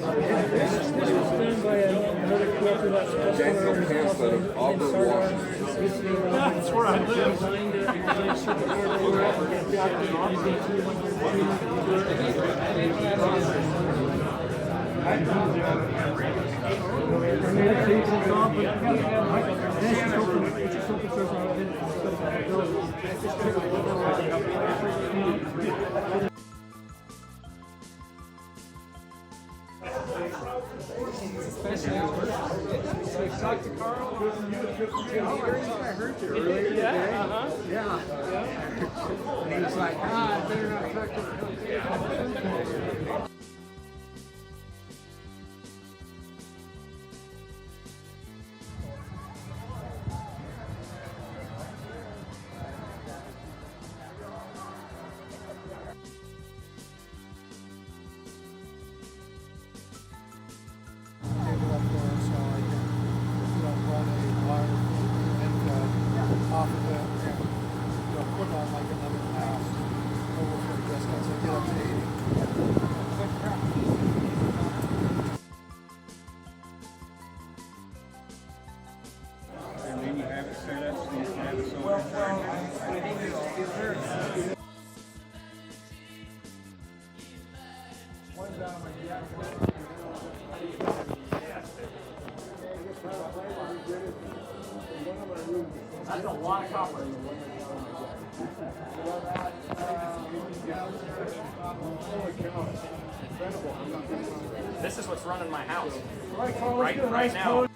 Daniel Pamphlet of Auburn, Washington. That's where I live. Dr. Carl, I heard you earlier today. Yeah. And he was like, I better not talk to him. Off of that, put on like another house over for the distance and get up to 80. And then you have it set up so you can have it so that's a lot of copper. This is what's running my house. Right now.